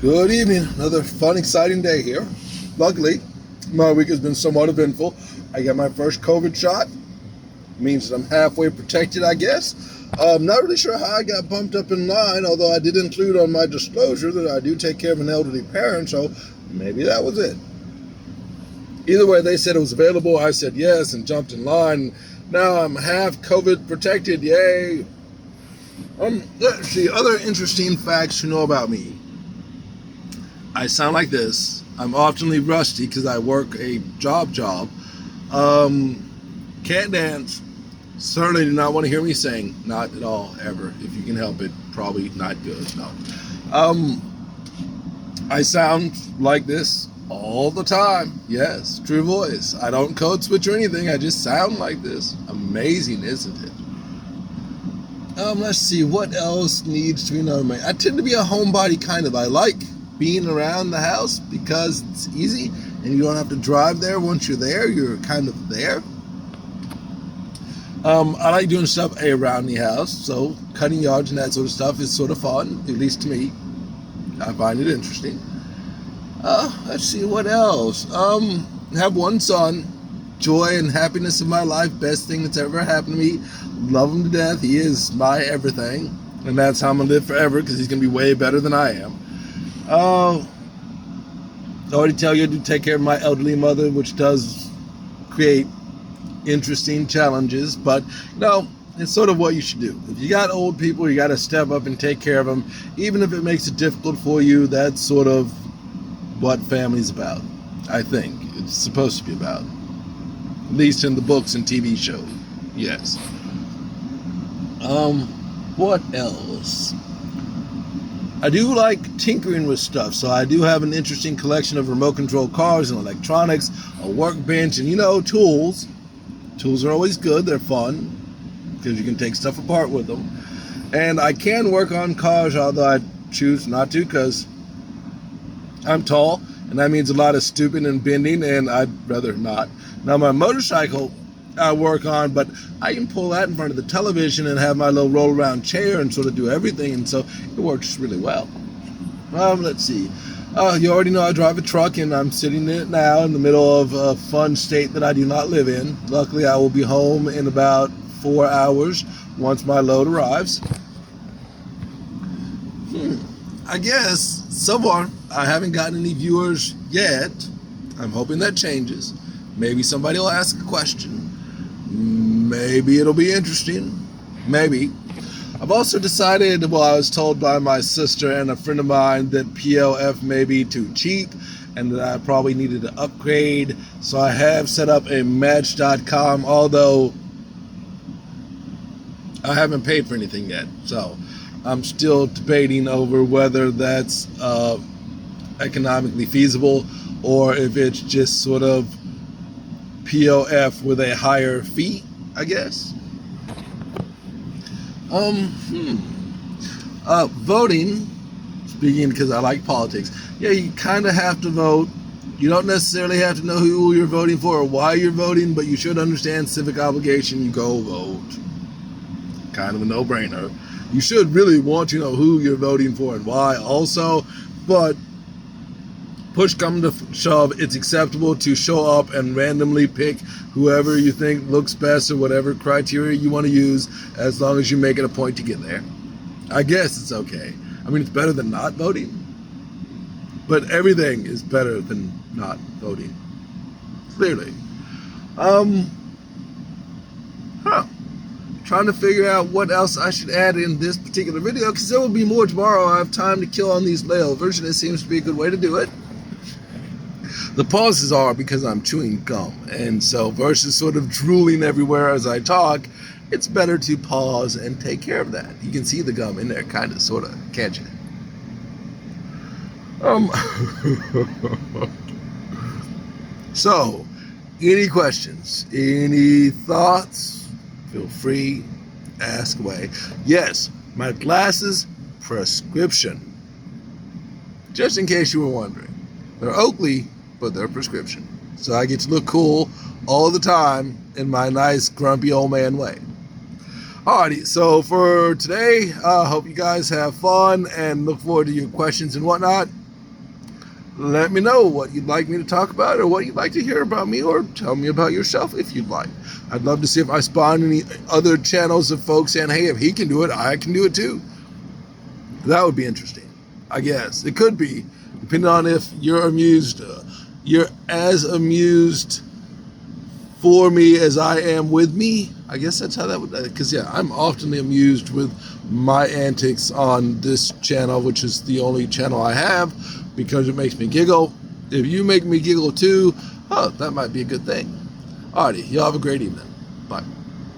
Good evening. Another fun, exciting day here. Luckily, my week has been somewhat eventful. I got my first COVID shot. Means that I'm halfway protected, I guess. Not really sure how I got bumped up in line, although I did include on my disclosure that I do take care of an elderly parent, so maybe that was it. Either way, they said it was available. I said yes and jumped in line. Now I'm half COVID protected. Yay. Let's see. Other interesting facts to know about me. I sound like this. I'm oftenly rusty because I work a job. Can't dance. Certainly do not want to hear me sing. Not at all, ever. If you can help it, probably not good. No. I sound like this all the time. Yes, true voice. I don't code switch or anything. I just sound like this. Amazing, isn't it? Let's see. What else needs to be known? I tend to be a homebody kind of. I like being around the house because it's easy and you don't have to drive there. Once you're there, you're kind of there. I like doing stuff around the house, so cutting yards and that sort of stuff is sort of fun, at least to me. I find it interesting. Let's see, what else? Have one son, joy and happiness of my life, best thing that's ever happened to me. Love him to death. He is my everything, and that's how I'm gonna live forever because he's gonna be way better than I am. I already tell you to take care of my elderly mother, which does create interesting challenges, but it's sort of what you should do. If you got old people, you got to step up and take care of them, even if it makes it difficult for you. That's sort of what family's about. I think it's supposed to be about, at least in the books and TV shows. Yes. What else? I do like tinkering with stuff, so I do have an interesting collection of remote control cars and electronics, a workbench, and tools. Tools are always good. They're fun because you can take stuff apart with them. And I can work on cars, although I choose not to because I'm tall, and that means a lot of stooping and bending, and I'd rather not. Now, my motorcycle I work on, but I can pull that in front of the television and have my little roll around chair and sort of do everything, and so it works really well. Let's see. You already know I drive a truck, and I'm sitting in it now in the middle of a fun state that I do not live in. Luckily, I will be home in about 4 hours once my load arrives. I guess so far I haven't gotten any viewers yet. I'm hoping that changes. Maybe somebody will ask a question. Maybe it'll be interesting. Maybe. I've also decided, I was told by my sister and a friend of mine that POF may be too cheap and that I probably needed to upgrade. So I have set up a Match.com, although I haven't paid for anything yet. So I'm still debating over whether that's economically feasible or if it's just sort of POF with a higher fee, I guess. Voting, speaking because I like politics, you kind of have to vote. You don't necessarily have to know who you're voting for or why you're voting, but you should understand civic obligation. You go vote. Kind of a no-brainer. You should really want to know who you're voting for and why also, but push come to shove, it's acceptable to show up and randomly pick whoever you think looks best or whatever criteria you want to use, as long as you make it a point to get there. I guess it's okay. I mean, it's better than not voting, but everything is better than not voting. Clearly. Trying to figure out what else I should add in this particular video, because there will be more tomorrow. I have time to kill on these layovers, and it seems to be a good way to do it. The pauses are because I'm chewing gum, and so versus sort of drooling everywhere as I talk, it's better to pause and take care of that. You can see the gum in there, kind of, sort of, can't you? So, any questions? Any thoughts? Feel free, ask away. Yes, my glasses, prescription. Just in case you were wondering. They're Oakley, but they're prescription. So I get to look cool all the time in my nice grumpy old man way. Alrighty, so for today, I hope you guys have fun and look forward to your questions and whatnot. let me know what you'd like me to talk about or what you'd like to hear about me, or tell me about yourself if you'd like. I'd love to see if I spawn any other channels of folks saying, hey, if he can do it, I can do it too. That would be interesting. I guess it could be, depending on if you're amused. You're as amused for me as I am with me. I guess that's how that would, because yeah, I'm often amused with my antics on this channel, which is the only channel I have, because it makes me giggle. If you make me giggle too, that might be a good thing. Alrighty, y'all have a great evening.